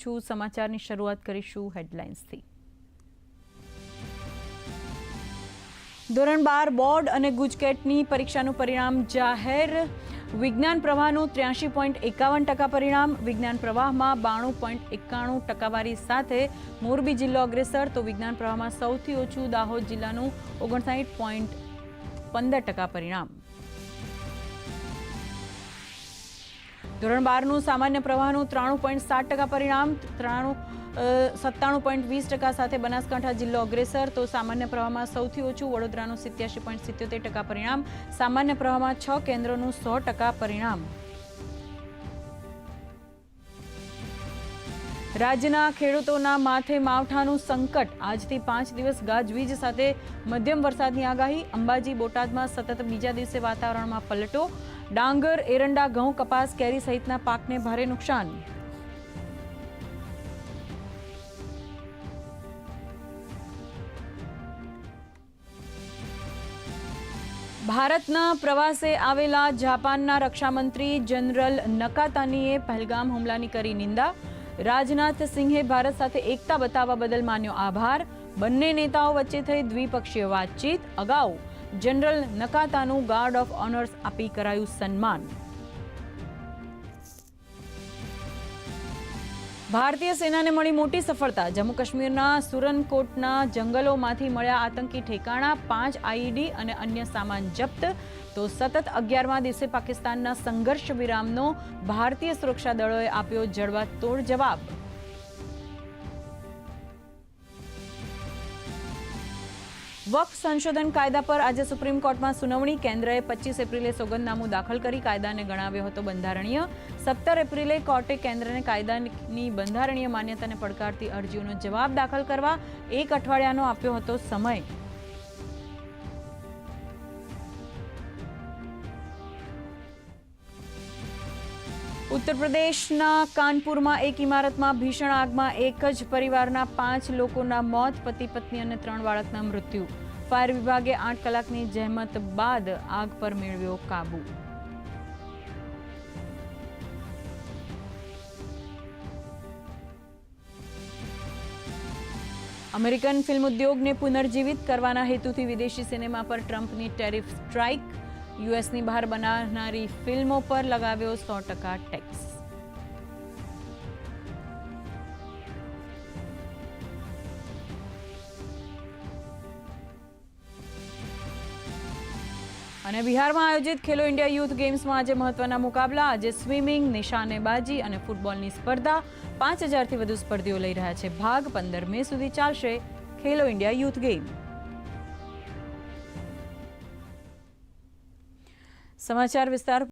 છું। સમાચારની શરૂઆત કરીશું હેડલાઇન્સથી। ધોરણ 12 બોર્ડ અને ગુજકેટની પરીક્ષાનું પરિણામ જાહેર। વિજ્ઞાન પ્રવાહનું 83.51% પરિણામ। વિજ્ઞાન પ્રવાહમાં 92.91 ટકાવારી સાથે મોરબી જિલ્લો અગ્રેસર, તો વિજ્ઞાન પ્રવાહમાં સૌથી ઓછું દાહોદ જિલ્લાનું 59.15% પરિણામ। ધોરણ 12નું સામાન્ય પ્રવાહનું 93.7% પરિણામ। 97.20% સાથે બનાસકાંઠા જિલ્લો અગ્રેસર, તો સામાન્ય પ્રવાહમાં સૌથી ઓછું વડોદરાનું 87.77% પરિણામ। સામાન્ય પ્રવાહમાં 6 કેન્દ્રોનું 100% પરિણામ। રાજ્યના ખેડૂતોના માથે માવઠાનું સંકટ। આજથી 5 દિવસ ગાજવીજ સાથે મધ્યમ વરસાદની આગાહી। અંબાજી, બોટાદમાં સતત બીજા દિવસે વાતાવરણમાં પલટો। ડાંગર, એરંડા, ઘઉં, કપાસ, કેરી સહિતના પાકને ભારે નુકસાન। ભારતના પ્રવાસે આવેલા જાપાનના રક્ષામંત્રી જનરલ નકાતાનીએ પહેલગામ હુમલાની કરી નિંદા। રાજનાથ સિંહે ભારત સાથે એકતા બતાવવા બદલ માન્યો આભાર। બંને નેતાઓ વચ્ચે થઈ દ્વિપક્ષીય વાતચીત। અગાઉ જનરલ નકાતાનું ગાર્ડ ઓફ ઓનર્સ આપી કરાયું સન્માન। ભારતીય સેનાને મળી મોટી સફળતા। જમ્મુ કાશ્મીરના સુરનકોટના જંગલોમાંથી મળ્યા આતંકી ઠેકાણા। 5 આઈઈડી અને અન્ય સામાન જપ્ત। તો સતત 11મા દિવસે પાકિસ્તાનના સંઘર્ષ વિરામનો ભારતીય સુરક્ષા દળોએ આપ્યો જડબાતોડ જવાબ। વક્ફ સંશોધન કાયદા પર આજે સુપ્રીમ કોર્ટમાં સુનાવણી। કેન્દ્રએ 25 એપ્રિલે સોગંદનામું દાખલ કરી કાયદાને ગણાવ્યો હતો બંધારણીય। 17 એપ્રિલે કોર્ટે કેન્દ્રને કાયદાની બંધારણીય માન્યતાને પડકારતી અરજીઓનો જવાબ દાખલ કરવા 1 અઠવાડિયાનો આપ્યો હતો સમય। ઉત્તર પ્રદેશના કાનપુરમાં એક ઇમારતમાં ભીષણ આગમાં એક જ પરિવારના 5 લોકોના મોત, પતિ, પત્ની અને 3 બાળકના મૃત્યુ। ફાયર વિભાગે 8 કલાકની જહેમત બાદ આગ પર મેળવ્યો કાબુ। અમેરિકન ફિલ્મ ઉદ્યોગને પુનર્જીવિત કરવાના હેતુથી વિદેશી સિનેમા પર ટ્રમ્પની ટેરિફ સ્ટ્રાઇક। યુએસની બહાર બનાવનારી ફિલ્મો પર લગાવ્યો 100% ટેક્સ। અને બિહારમાં આયોજિત ખેલો ઇન્ડિયા યુથ ગેમ્સમાં આજે મહત્વના મુકાબલા। આજે સ્વિમિંગ, નિશાનેબાજી અને ફૂટબોલની સ્પર્ધા। 5000થી વધુ સ્પર્ધીઓ લઈ રહ્યા છે ભાગ। 15 મે સુધી ચાલશે ખેલો ઇન્ડિયા યુથ ગેમ। સમાચાર વિસ્તાર